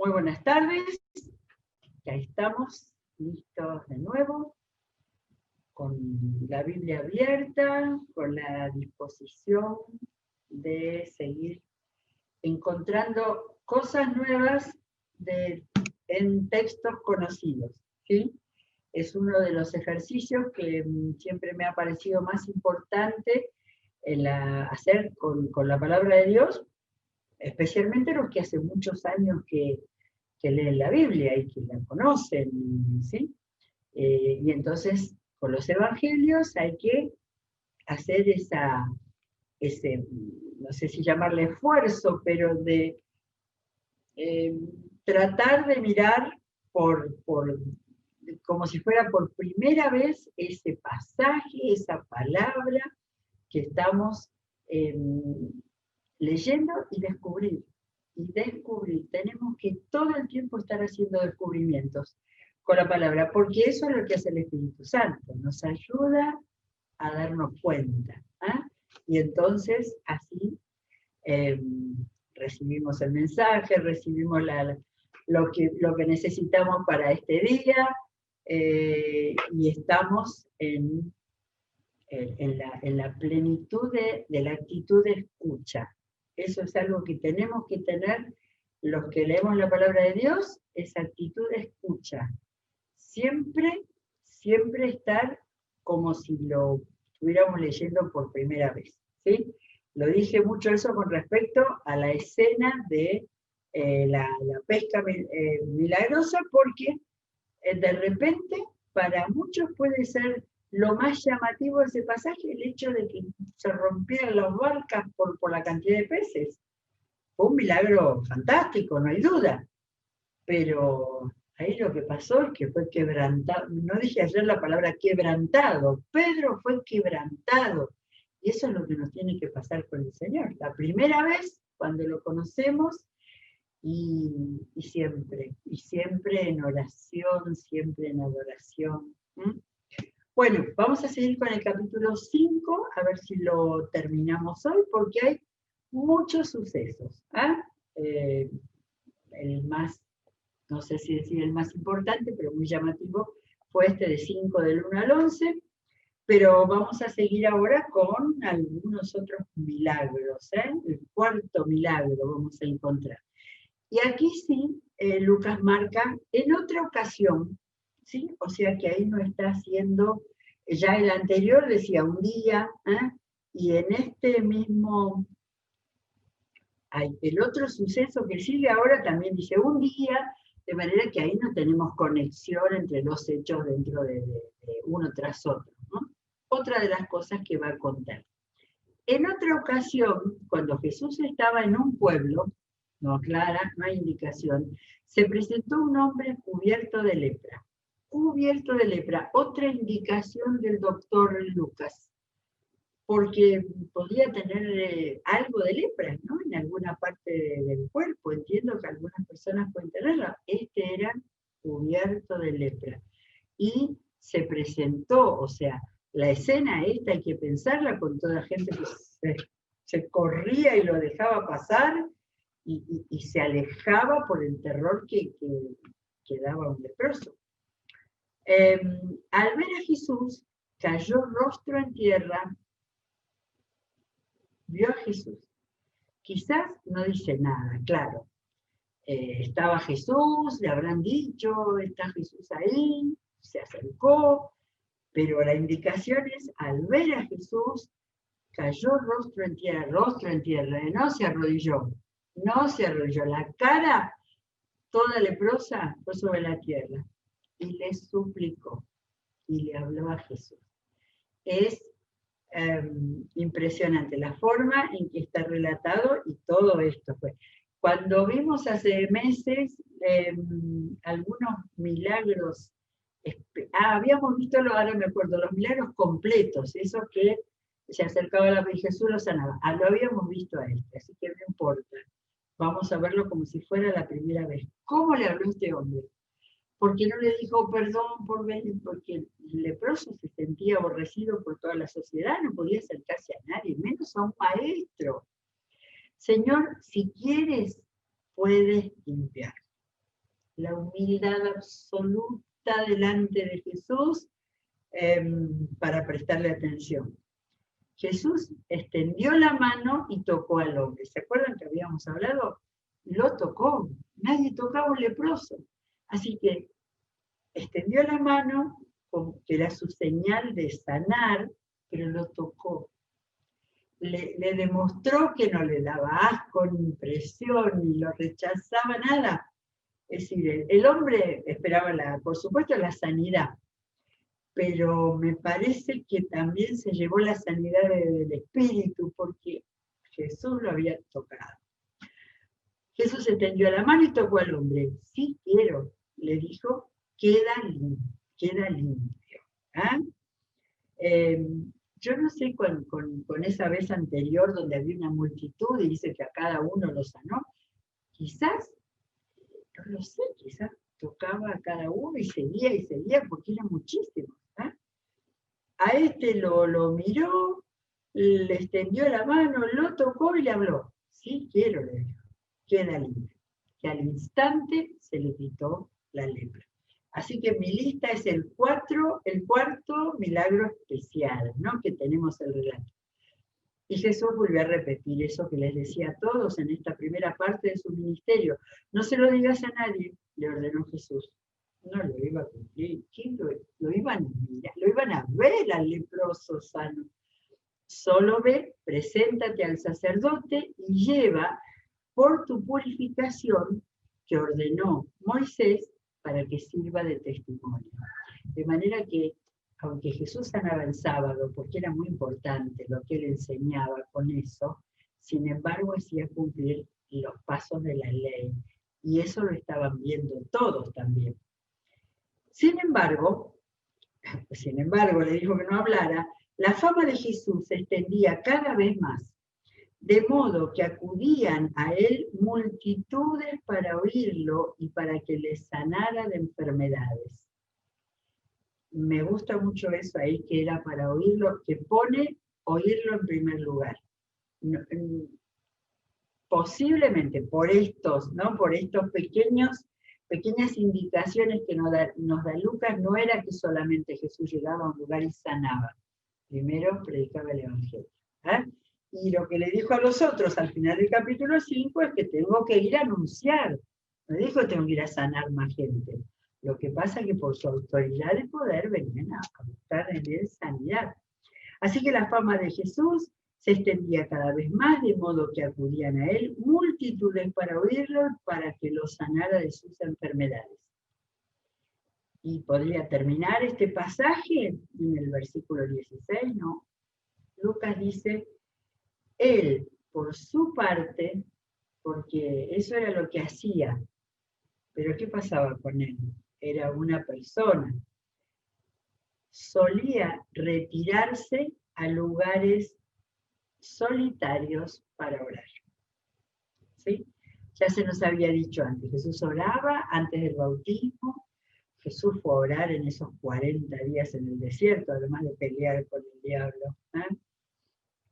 Muy buenas tardes, ya estamos listos de nuevo, con la Biblia abierta, con la disposición de seguir encontrando cosas nuevas en textos conocidos, ¿sí? Es uno de los ejercicios que siempre me ha parecido más importante hacer con la palabra de Dios, especialmente los que hace muchos años que leen la Biblia y que la conocen, ¿sí? Y entonces, con los evangelios hay que hacer ese, no sé si llamarle esfuerzo, pero de eh, tratar de mirar como si fuera por primera vez ese pasaje, esa palabra que estamos eh, leyendo y descubrir. Y descubrir. Tenemos que todo el tiempo estar haciendo descubrimientos con la palabra, porque eso es lo que hace el Espíritu Santo, nos ayuda a darnos cuenta. ¿Eh? Y entonces así eh, recibimos el mensaje, recibimos lo que necesitamos para este día, y estamos en la plenitud de la actitud de escucha. Eso es algo que tenemos que tener los que leemos la palabra de Dios, esa actitud de escucha. Siempre, siempre estar como si lo estuviéramos leyendo por primera vez, ¿sí? Lo dije mucho eso con respecto a la escena de la pesca milagrosa, porque de repente para muchos puede ser lo más llamativo de ese pasaje el hecho de que se rompieran las barcas por la cantidad de peces. Fue un milagro fantástico, no hay duda, pero ahí lo que pasó es que fue quebrantado. No dije ayer la palabra quebrantado, Pedro fue quebrantado, y eso es lo que nos tiene que pasar con el Señor. La primera vez, cuando lo conocemos, y siempre en oración, siempre en adoración. ¿Mm? Bueno, vamos a seguir con el capítulo 5, a ver si lo terminamos hoy, porque hay muchos sucesos. El más, no sé si decir el más importante, pero muy llamativo, fue este de 5 del 1 al 11, pero vamos a seguir ahora con algunos otros milagros. El cuarto milagro vamos a encontrar. Y aquí sí, Lucas marca en otra ocasión, ¿sí? O sea que ahí no está haciendo, ya el anterior decía un día, y en este mismo, el otro suceso que sigue ahora también dice un día, de manera que ahí no tenemos conexión entre los hechos dentro de uno tras otro, ¿no? Otra de las cosas que va a contar. En otra ocasión, cuando Jesús estaba en un pueblo, no aclara, no hay indicación, se presentó un hombre cubierto de lepra. Cubierto de lepra, otra indicación del doctor Lucas, porque podía tener algo de lepra, ¿no? En alguna parte del cuerpo. Entiendo que algunas personas pueden tenerla. Este era cubierto de lepra. Y se presentó, o sea, la escena esta hay que pensarla con toda gente que se corría y lo dejaba pasar y se alejaba por el terror que daba un leproso. Al ver a Jesús, cayó rostro en tierra, vio a Jesús. Quizás no dice nada, claro. Estaba Jesús, le habrán dicho, está Jesús ahí, se acercó, pero la indicación es, al ver a Jesús, cayó rostro en tierra, no se arrodilló, la cara toda leprosa fue sobre la tierra, y le suplicó, y le habló a Jesús. Es impresionante la forma en que está relatado, y todo esto fue. Cuando vimos hace meses algunos milagros, habíamos visto, ahora me acuerdo, los milagros completos, esos que se acercaba a la y Jesús lo sanaba. Lo habíamos visto a este, así que no importa. Vamos a verlo como si fuera la primera vez. ¿Cómo le habló este hombre? Porque no le dijo perdón por venir, porque el leproso se sentía aborrecido por toda la sociedad, no podía acercarse a nadie, menos a un maestro. Señor, si quieres, puedes limpiar. la humildad absoluta delante de Jesús para prestarle atención. Jesús extendió la mano y tocó al hombre. ¿Se acuerdan que habíamos hablado? Lo tocó. Nadie tocaba a un leproso. Así que extendió la mano, que era su señal de sanar, pero lo tocó. Le demostró que no le daba asco, ni impresión, ni lo rechazaba, nada. Es decir, el hombre esperaba, por supuesto, la sanidad, pero me parece que también se llevó la sanidad del espíritu, porque Jesús lo había tocado. Jesús extendió la mano y tocó al hombre. Sí quiero, le dijo, queda limpio. ¿Ah? Yo no sé con esa vez anterior donde había una multitud y dice que a cada uno lo sanó, quizás, no lo sé, quizás tocaba a cada uno y seguía porque era muchísimo. ¿Eh? A este lo miró, le extendió la mano, lo tocó y le habló. Sí quiero, le dijo, queda limpio. Que al instante se le quitó la lepra. Así que mi lista es el cuarto milagro especial, ¿no? Que tenemos el relato. Y Jesús volvió a repetir eso que les decía a todos en esta primera parte de su ministerio. No se lo digas a nadie, le ordenó Jesús. No lo iba a cumplir. ¿Quién lo iban a mirar? Lo iban a ver al leproso sano. Solo ve, preséntate al sacerdote y lleva por tu purificación que ordenó Moisés para que sirva de testimonio. De manera que, aunque Jesús sanaba el sábado, porque era muy importante lo que él enseñaba con eso, sin embargo hacía cumplir los pasos de la ley. Y eso lo estaban viendo todos también. Sin embargo, le dijo que no hablara, la fama de Jesús se extendía cada vez más, de modo que acudían a él multitudes para oírlo y para que les sanara de enfermedades. Me gusta mucho eso ahí, que era para oírlo, que pone oírlo en primer lugar. Posiblemente por estos, ¿no? Por estos pequeñas indicaciones que nos da Lucas, no era que solamente Jesús llegaba a un lugar y sanaba. Primero predicaba el Evangelio. ¿Eh? Y lo que le dijo a los otros al final del capítulo 5 es que tengo que ir a anunciar. No dijo que tengo que ir a sanar más gente. Lo que pasa es que por su autoridad de poder venían a buscar en él sanidad. Así que la fama de Jesús se extendía cada vez más, de modo que acudían a él multitudes para oírlo, para que lo sanara de sus enfermedades. Y podría terminar este pasaje en el versículo 16, ¿no? Lucas dice, él, por su parte, porque eso era lo que hacía, pero ¿qué pasaba con él? Era una persona. Solía retirarse a lugares solitarios para orar. ¿Sí? Ya se nos había dicho antes, Jesús oraba antes del bautismo, Jesús fue a orar en esos 40 días en el desierto, además de pelear con el diablo. ¿Eh?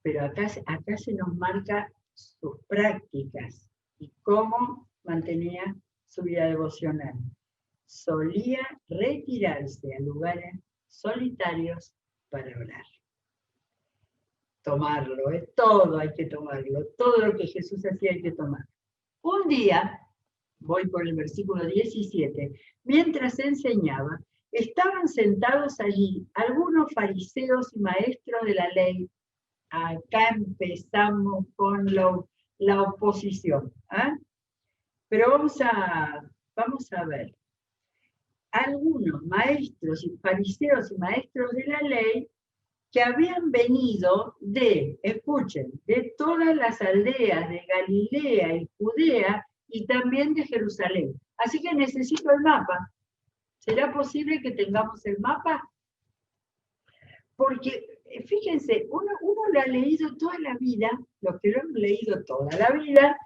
Pero acá se nos marca sus prácticas y cómo mantenía su vida devocional. Solía retirarse a lugares solitarios para orar. Tomarlo, todo hay que tomarlo, todo lo que Jesús hacía hay que tomar. Un día, voy por el versículo 17, mientras enseñaba, estaban sentados allí algunos fariseos y maestros de la ley. Acá empezamos con la oposición. ¿Eh? Pero vamos a ver. Algunos maestros y fariseos y maestros de la ley que habían venido escuchen, de todas las aldeas de Galilea y Judea y también de Jerusalén. Así que necesito el mapa. ¿Será posible que tengamos el mapa? Porque, fíjense, uno lo ha leído toda la vida, los que lo han leído toda la vida,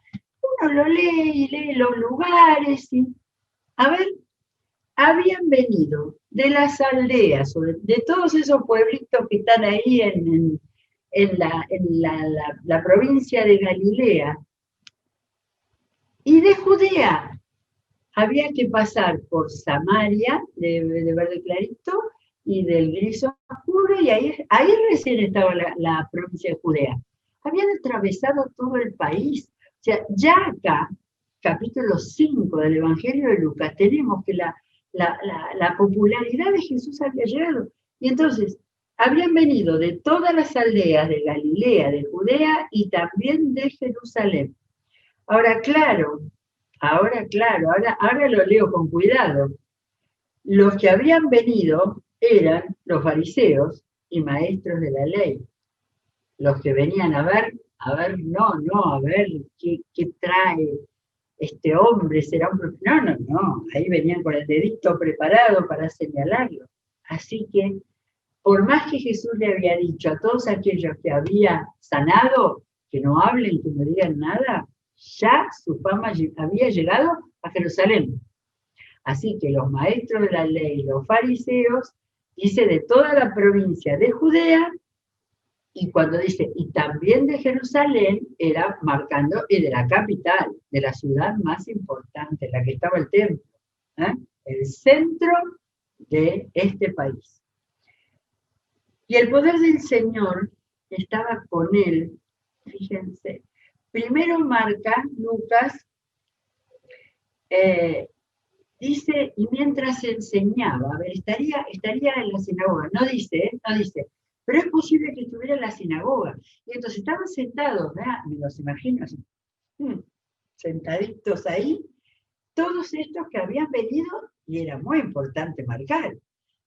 uno lo lee y lee los lugares. A ver, habían venido de las aldeas, de todos esos pueblitos que están ahí en la provincia de Galilea, y de Judea, había que pasar por Samaria, de verde clarito, y del gris oscuro, y ahí recién estaba la provincia de Judea. Habían atravesado todo el país. O sea, ya acá, capítulo 5 del Evangelio de Lucas, tenemos que la popularidad de Jesús había llegado. Y entonces, habían venido de todas las aldeas de Galilea, de Judea y también de Jerusalén. Ahora, claro, ahora lo leo con cuidado. Los que habían venido eran los fariseos y maestros de la ley. Los que venían a ver, a ver qué trae este hombre, será un... No, ahí venían con el dedito preparado para señalarlo. Así que, por más que Jesús le había dicho a todos aquellos que había sanado, que no hablen, que no digan nada, ya su fama había llegado a Jerusalén. Así que los maestros de la ley, los fariseos, dice de toda la provincia de Judea, y cuando dice, y también de Jerusalén, era marcando, y de la capital, de la ciudad más importante, en la que estaba el templo, ¿eh? El centro de este país. Y el poder del Señor estaba con él, fíjense. Primero marca Lucas, dice, y mientras enseñaba, a ver, estaría en la sinagoga, no dice, pero es posible que estuviera en la sinagoga. Y entonces estaban sentados, ¿verdad? Me los imagino así, sentaditos ahí, todos estos que habían venido, y era muy importante marcar.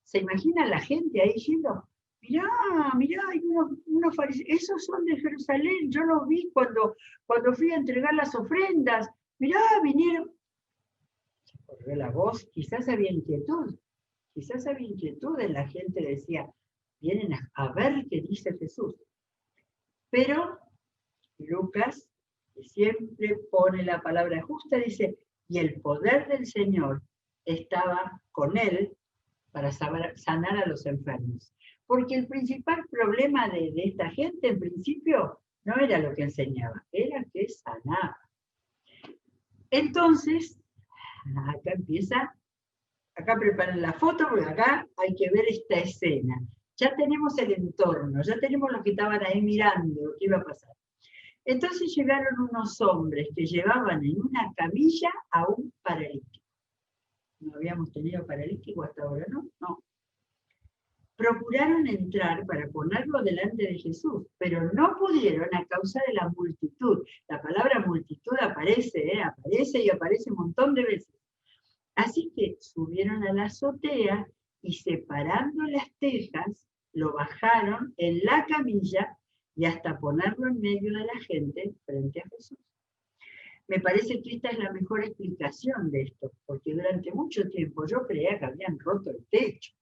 ¿Se imagina la gente ahí diciendo, mirá, hay unos fariseos, esos son de Jerusalén, yo los vi cuando fui a entregar las ofrendas, mirá, vinieron. Se corrió la voz, quizás había inquietud en la gente, decía, vienen a ver qué dice Jesús. Pero Lucas, que siempre pone la palabra justa, dice, y el poder del Señor estaba con él para sanar a los enfermos. Porque el principal problema de esta gente, en principio, no era lo que enseñaba, era que sanaba. Entonces, acá preparan la foto, porque acá hay que ver esta escena. Ya tenemos el entorno, ya tenemos los que estaban ahí mirando lo que iba a pasar. Entonces llegaron unos hombres que llevaban en una camilla a un paralítico. No habíamos tenido paralítico hasta ahora, ¿no? No. Procuraron entrar para ponerlo delante de Jesús, pero no pudieron a causa de la multitud. La palabra multitud aparece y aparece un montón de veces. Así que subieron a la azotea y separando las tejas, lo bajaron en la camilla y hasta ponerlo en medio de la gente frente a Jesús. Me parece que esta es la mejor explicación de esto, porque durante mucho tiempo yo creía que habían roto el techo,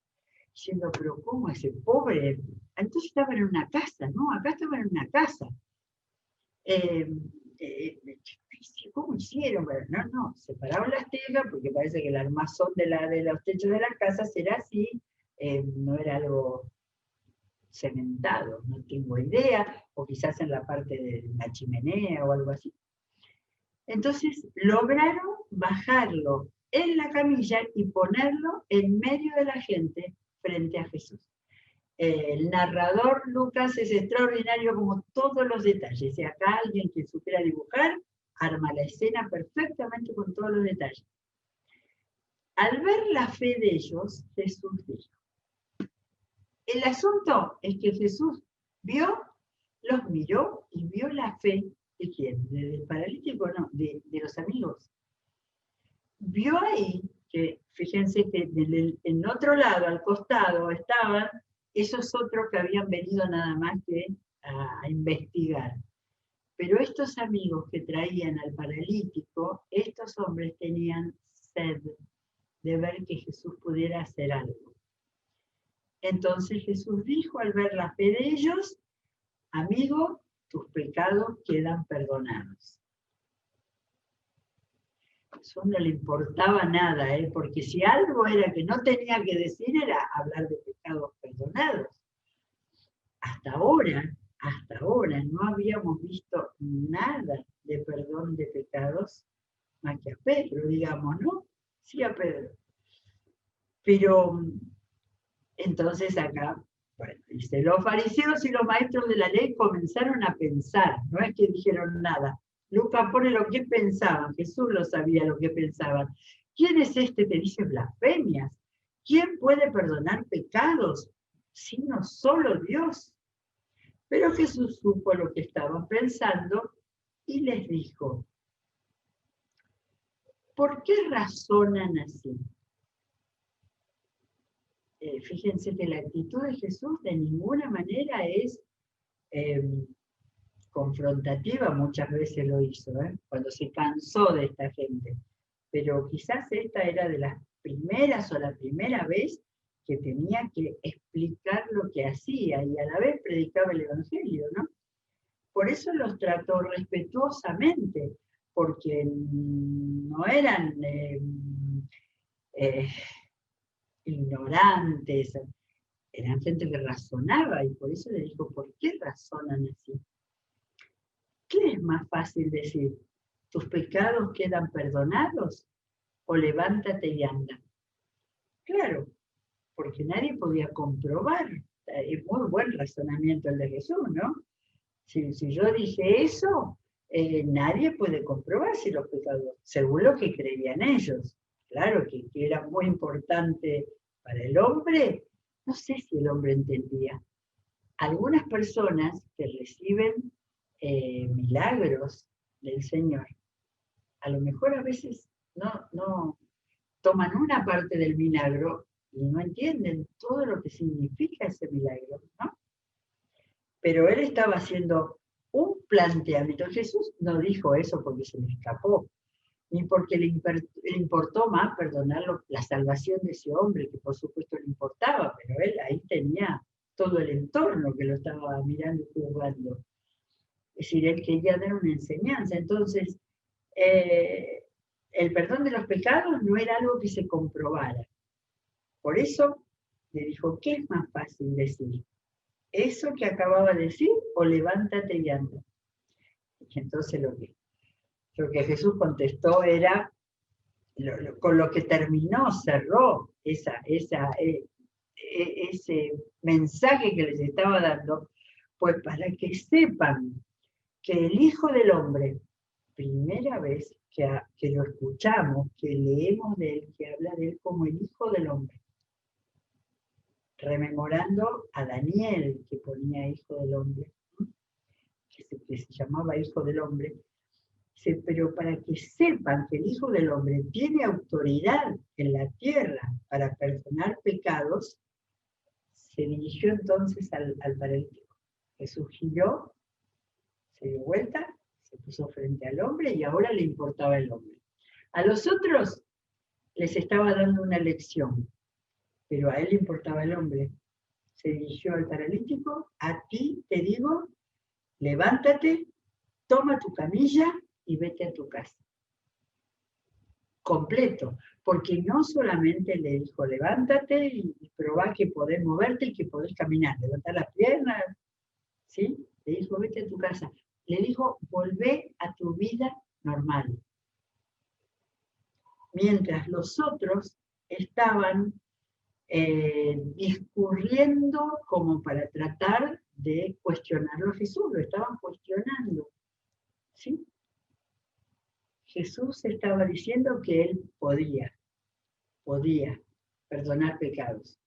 diciendo, pero ¿cómo ese pobre? Entonces estaba en una casa, ¿no? Acá estaba en una casa. ¿Cómo hicieron? No, separaron las tejas, porque parece que el armazón de los techos de las casas era así, no era algo cementado, no tengo idea, o quizás en la parte de la chimenea o algo así. Entonces lograron bajarlo en la camilla y ponerlo en medio de la gente frente a Jesús. El narrador Lucas es extraordinario como todos los detalles. Y acá alguien que supiera dibujar arma la escena perfectamente con todos los detalles. Al ver la fe de ellos, Jesús dijo. El asunto es que Jesús los miró y vio la fe de quién, del paralítico, no, de los amigos. Vio ahí que, fíjense que en otro lado, al costado, estaban esos otros que habían venido nada más que a investigar. Pero estos amigos que traían al paralítico, estos hombres tenían sed de ver que Jesús pudiera hacer algo. Entonces Jesús dijo al ver la fe de ellos, amigo, tus pecados quedan perdonados. Eso no le importaba nada, porque si algo era que no tenía que decir era hablar de pecados perdonados. Hasta ahora no habíamos visto nada de perdón de pecados más que a Pedro, digamos, ¿no? sí a Pedro. Pero entonces acá, bueno, dice, los fariseos y los maestros de la ley comenzaron a pensar, no es que dijeron nada. Lucas pone lo que pensaban, Jesús lo sabía lo que pensaban. ¿Quién es este que dice blasfemias? ¿Quién puede perdonar pecados sino solo Dios? Pero Jesús supo lo que estaban pensando y les dijo, ¿por qué razonan así? Fíjense que la actitud de Jesús de ninguna manera es confrontativa, muchas veces lo hizo, cuando se cansó de esta gente. Pero quizás esta era de las primeras o la primera vez que tenía que explicar lo que hacía y a la vez predicaba el Evangelio, ¿no? Por eso los trató respetuosamente, porque no eran ignorantes, eran gente que razonaba, y por eso le dijo, ¿por qué razonan así? ¿Qué es más fácil decir? ¿Tus pecados quedan perdonados? ¿O levántate y anda? Claro, porque nadie podía comprobar. Es muy buen razonamiento el de Jesús, ¿no? Si yo dije eso, nadie puede comprobar si los pecados, según lo que creían ellos. Claro que era muy importante para el hombre, no sé si el hombre entendía. Algunas personas que reciben milagros del Señor, a lo mejor a veces no toman una parte del milagro y no entienden todo lo que significa ese milagro, ¿no? Pero él estaba haciendo un planteamiento. Jesús no dijo eso porque se le escapó, ni porque le importó más perdonar la salvación de ese hombre, que por supuesto le importaba, pero él ahí tenía todo el entorno que lo estaba mirando y juzgando. Es decir, él quería dar una enseñanza. Entonces, el perdón de los pecados no era algo que se comprobara. Por eso le dijo, ¿qué es más fácil decir? ¿Eso que acababa de decir o levántate y anda? Y entonces lo que Jesús contestó era, con lo que terminó, cerró ese mensaje que les estaba dando, pues para que sepan que el Hijo del Hombre, primera vez que lo escuchamos, que leemos de él, que habla de él como el Hijo del Hombre, rememorando a Daniel, que ponía Hijo del Hombre, que se llamaba Hijo del Hombre, pero para que sepan que el Hijo del Hombre tiene autoridad en la tierra para perdonar pecados, se dirigió entonces al paralítico. Jesús giró, se dio vuelta, se puso frente al hombre y ahora le importaba el hombre. A los otros les estaba dando una lección, pero a él le importaba el hombre. Se dirigió al paralítico, a ti te digo, levántate, toma tu camilla y vete a tu casa. Completo, porque no solamente le dijo, levántate y probá que podés moverte y que podés caminar, levantar las piernas, ¿sí? Le dijo, vete a tu casa. Le dijo, volvé a tu vida normal. Mientras los otros estaban discurriendo como para tratar de cuestionarlo a Jesús, lo estaban cuestionando, ¿sí? Jesús estaba diciendo que él podía perdonar pecados,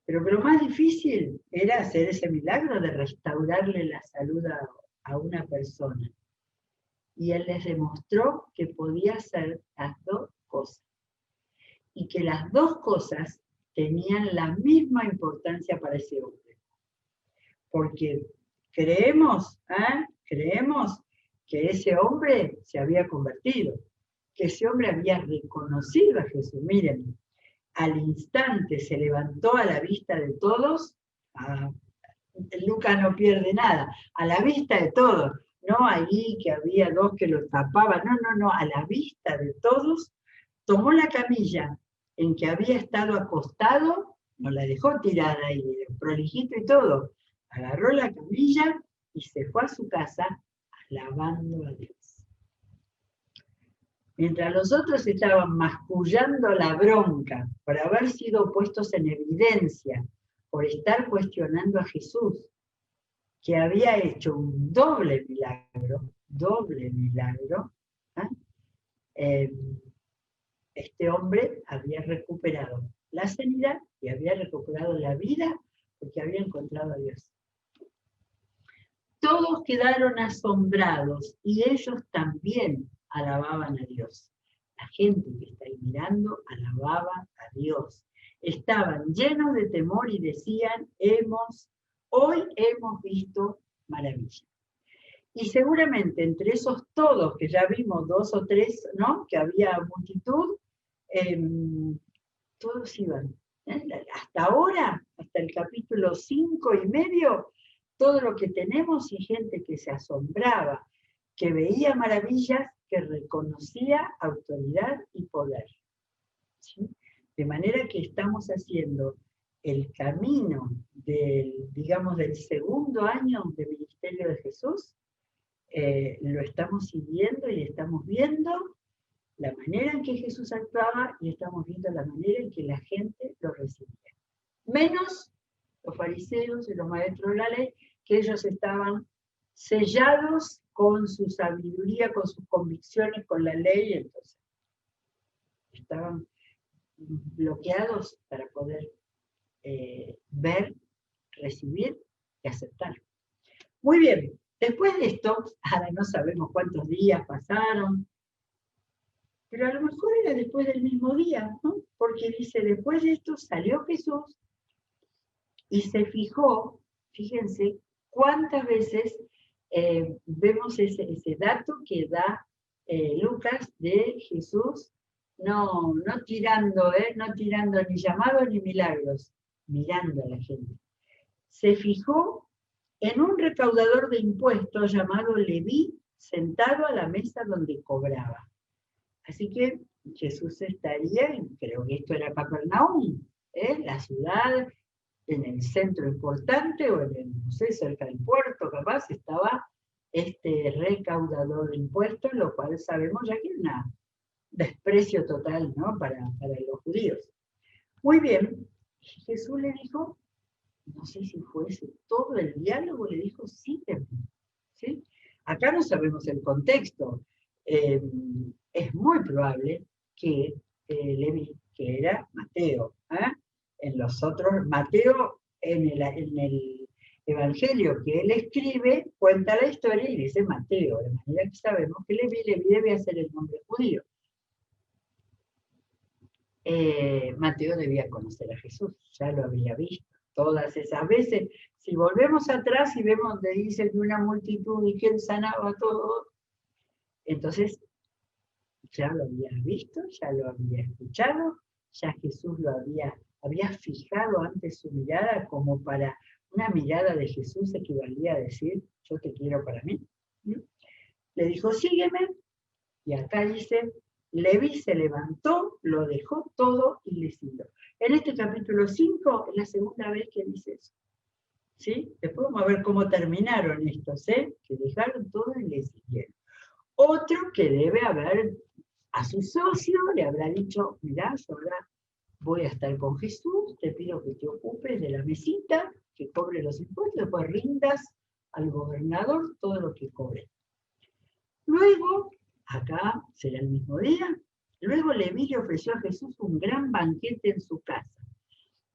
pero que lo más difícil era hacer ese milagro de restaurarle la salud a una persona. Y él les demostró que podía hacer las dos cosas, y que las dos cosas tenían la misma importancia para ese hombre. Porque creemos que ese hombre se había convertido, que ese hombre había reconocido a Jesús. Miren, al instante se levantó a la vista de todos. Lucas no pierde nada, a la vista de todos, no allí que había dos que lo tapaban, no, a la vista de todos, tomó la camilla en que había estado acostado, no la dejó tirada ahí, prolijito y todo, agarró la camilla y se fue a su casa alabando a Dios. Mientras los otros estaban mascullando la bronca por haber sido puestos en evidencia, por estar cuestionando a Jesús, que había hecho un doble milagro, ¿eh? Este hombre había recuperado la sanidad y había recuperado la vida porque había encontrado a Dios. Todos quedaron asombrados y ellos también alababan a Dios. La gente que está ahí mirando alababa a Dios. Estaban llenos de temor y decían, hoy hemos visto maravillas. Y seguramente entre esos todos, que ya vimos 2 o 3, ¿no? Que había multitud, todos iban. Hasta ahora, hasta el capítulo 5:30, todo lo que tenemos y gente que se asombraba, que veía maravillas, que reconocía autoridad y poder. ¿Sí? De manera que estamos haciendo el camino del segundo año de ministerio de Jesús, lo estamos siguiendo y estamos viendo la manera en que Jesús actuaba y estamos viendo la manera en que la gente lo recibía. Menos los fariseos y los maestros de la ley, que ellos estaban sellados con su sabiduría, con sus convicciones, con la ley, entonces estaban bloqueados para poder ver, recibir y aceptar. Muy bien, después de esto, ahora no sabemos cuántos días pasaron, pero a lo mejor era después del mismo día, ¿no? Porque dice, después de esto salió Jesús y se fijó, fíjense, cuántas veces vemos ese dato que da Lucas de Jesús, no tirando ni llamados ni milagros, mirando a la gente. Se fijó en un recaudador de impuestos llamado Leví, sentado a la mesa donde cobraba. Así que Jesús estaría, creo que esto era Capernaum, la ciudad, en el centro importante, o no sé, cerca del puerto, capaz, estaba este recaudador de impuestos, lo cual sabemos ya que es un desprecio total, ¿no? para los judíos. Muy bien, Jesús le dijo, no sé si fuese todo el diálogo, le dijo, sígueme. ¿Sí? Acá no sabemos el contexto. Es muy probable que Leví, que era Mateo, en los otros, Mateo en el Evangelio que él escribe, cuenta la historia y dice Mateo, de manera que sabemos que Leví debe ser el nombre judío. Mateo debía conocer a Jesús, ya lo había visto todas esas veces. Si volvemos atrás y vemos donde dice que una multitud y que él sanaba todo, entonces ya lo había visto, ya lo había escuchado, ya Jesús lo había fijado antes su mirada, como para una mirada de Jesús equivalía a decir, yo te quiero para mí. Le dijo, sígueme, y acá dice, Leví se levantó, lo dejó todo y le siguió. En este capítulo 5 es la segunda vez que dice eso. ¿Sí? Después vamos a ver cómo terminaron estos, que dejaron todo y le siguieron. Otro que debe haber, a su socio, le habrá dicho, mirá, yo ahora voy a estar con Jesús, te pido que te ocupes de la mesita, que cobre los impuestos, después rindas al gobernador todo lo que cobre. Luego, acá será el mismo día, luego Leví le ofreció a Jesús un gran banquete en su casa.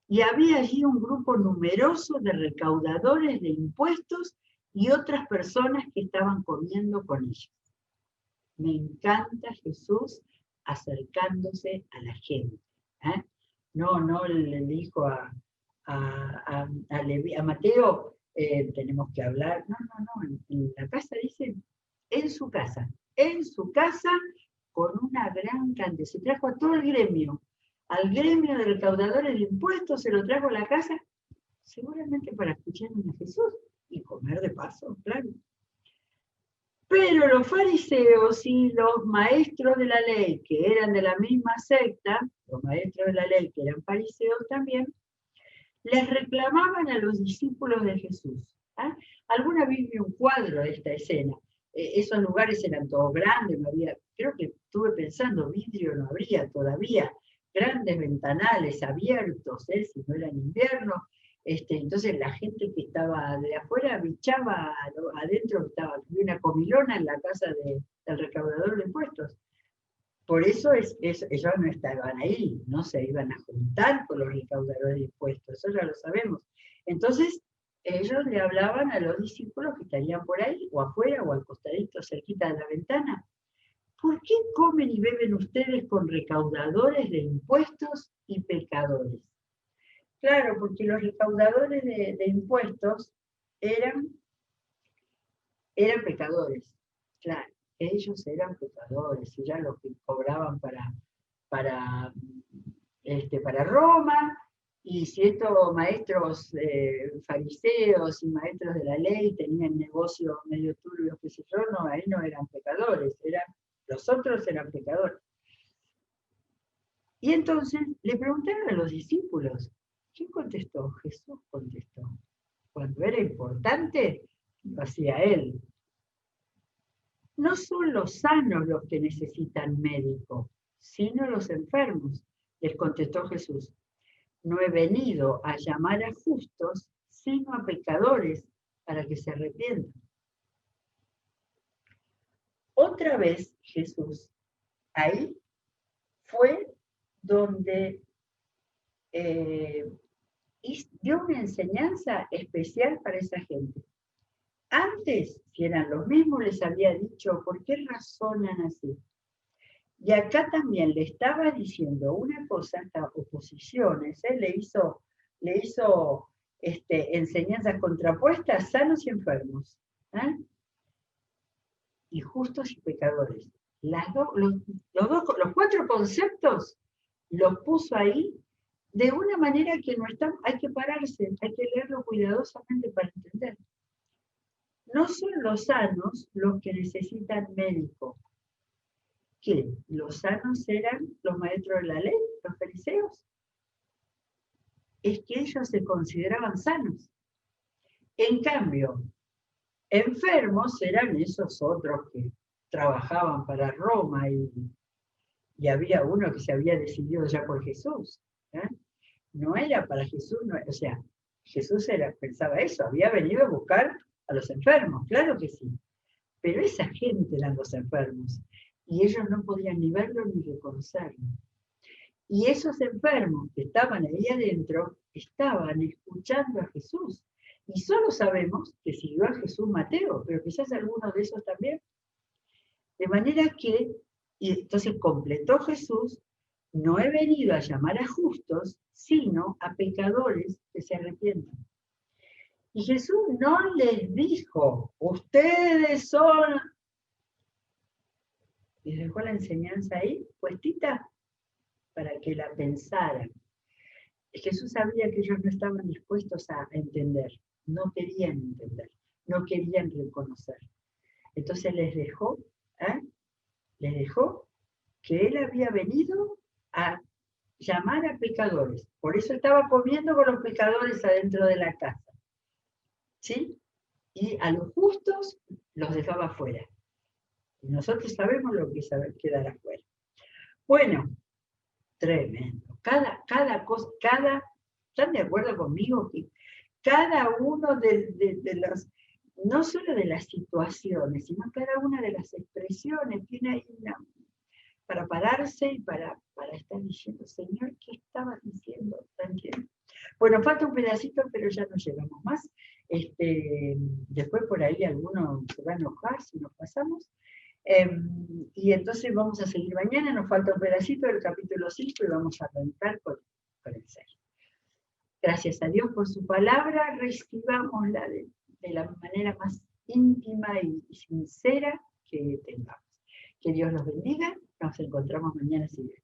Y había allí un grupo numeroso de recaudadores de impuestos y otras personas que estaban comiendo con ellos. Me encanta Jesús acercándose a la gente. No le dijo a Mateo, tenemos que hablar. No, en la casa dice, en su casa, con una gran cantidad. Se trajo a todo el gremio, al gremio de recaudadores de impuestos, se lo trajo a la casa, seguramente para escuchar a Jesús y comer de paso, claro. Pero los fariseos y los maestros de la ley, que eran de la misma secta, los maestros de la ley, que eran fariseos también, les reclamaban a los discípulos de Jesús. Alguna vez vi un cuadro de esta escena. esos lugares eran todos grandes, no había, creo que estuve pensando, vidrio no habría todavía, grandes ventanales abiertos, si no era en invierno, entonces la gente que estaba de afuera bichaba adentro, había una comilona en la casa del recaudador de impuestos. Por eso ellos no estaban ahí, no se iban a juntar con los recaudadores de impuestos, eso ya lo sabemos. Entonces, ellos le hablaban a los discípulos que estarían por ahí, o afuera, o al costadito, cerquita de la ventana. ¿Por qué comen y beben ustedes con recaudadores de impuestos y pecadores? Claro, porque los recaudadores de impuestos eran pecadores, claro. Ellos eran pecadores, y ya los que cobraban para Roma, y si estos maestros fariseos y maestros de la ley tenían negocios medio turbios, qué sé yo, no, ahí no eran pecadores, los otros eran pecadores. Y entonces le preguntaron a los discípulos, ¿quién contestó? Jesús contestó. Cuando era importante, lo hacía él. No son los sanos los que necesitan médico, sino los enfermos, les contestó Jesús. No he venido a llamar a justos, sino a pecadores, para que se arrepientan. Otra vez Jesús, ahí fue donde dio una enseñanza especial para esa gente. Antes, si eran los mismos, les había dicho, ¿por qué razonan así? Y acá también le estaba diciendo una cosa, hasta oposiciones, le hizo enseñanzas contrapuestas, sanos y enfermos, y justos y pecadores. Los 4 conceptos los puso ahí de una manera que no está, hay que pararse, hay que leerlo cuidadosamente para entender. No son los sanos los que necesitan médico. ¿Qué? ¿Los sanos eran los maestros de la ley, los fariseos? Es que ellos se consideraban sanos. En cambio, enfermos eran esos otros que trabajaban para Roma y había uno que se había decidido ya por Jesús. No era para Jesús, no, o sea, Jesús pensaba eso, había venido a buscar a los enfermos, claro que sí. Pero esa gente eran los enfermos y ellos no podían ni verlo ni reconocerlo. Y esos enfermos que estaban ahí adentro estaban escuchando a Jesús. Y solo sabemos que siguió a Jesús Mateo, pero quizás alguno de esos también. De manera que, y entonces completó Jesús, no he venido a llamar a justos, sino a pecadores que se arrepientan. Y Jesús no les dijo, ustedes son... Les dejó la enseñanza ahí, puestita, para que la pensaran. Jesús sabía que ellos no estaban dispuestos a entender, no querían entender, no querían reconocer. Entonces les dejó que Él había venido a llamar a pecadores. Por eso estaba comiendo con los pecadores adentro de la casa. ¿Sí? Y a los justos los dejaba afuera. Y nosotros sabemos lo que es saber quedar afuera. Bueno, tremendo. Cada cosa, ¿están de acuerdo conmigo? Que cada uno de las, no solo de las situaciones, sino cada una de las expresiones tiene ahí para pararse y para estar diciendo, Señor, ¿qué estabas diciendo? ¿Entiendes? Bueno, falta un pedacito, pero ya no llegamos más. Después por ahí alguno se va a enojar si nos pasamos. Y entonces vamos a seguir mañana, nos falta un pedacito del capítulo 5 y vamos a arrancar con el 6. Gracias a Dios por su palabra, recibámosla de la manera más íntima y sincera que tengamos. Que Dios los bendiga, nos encontramos mañana si Dios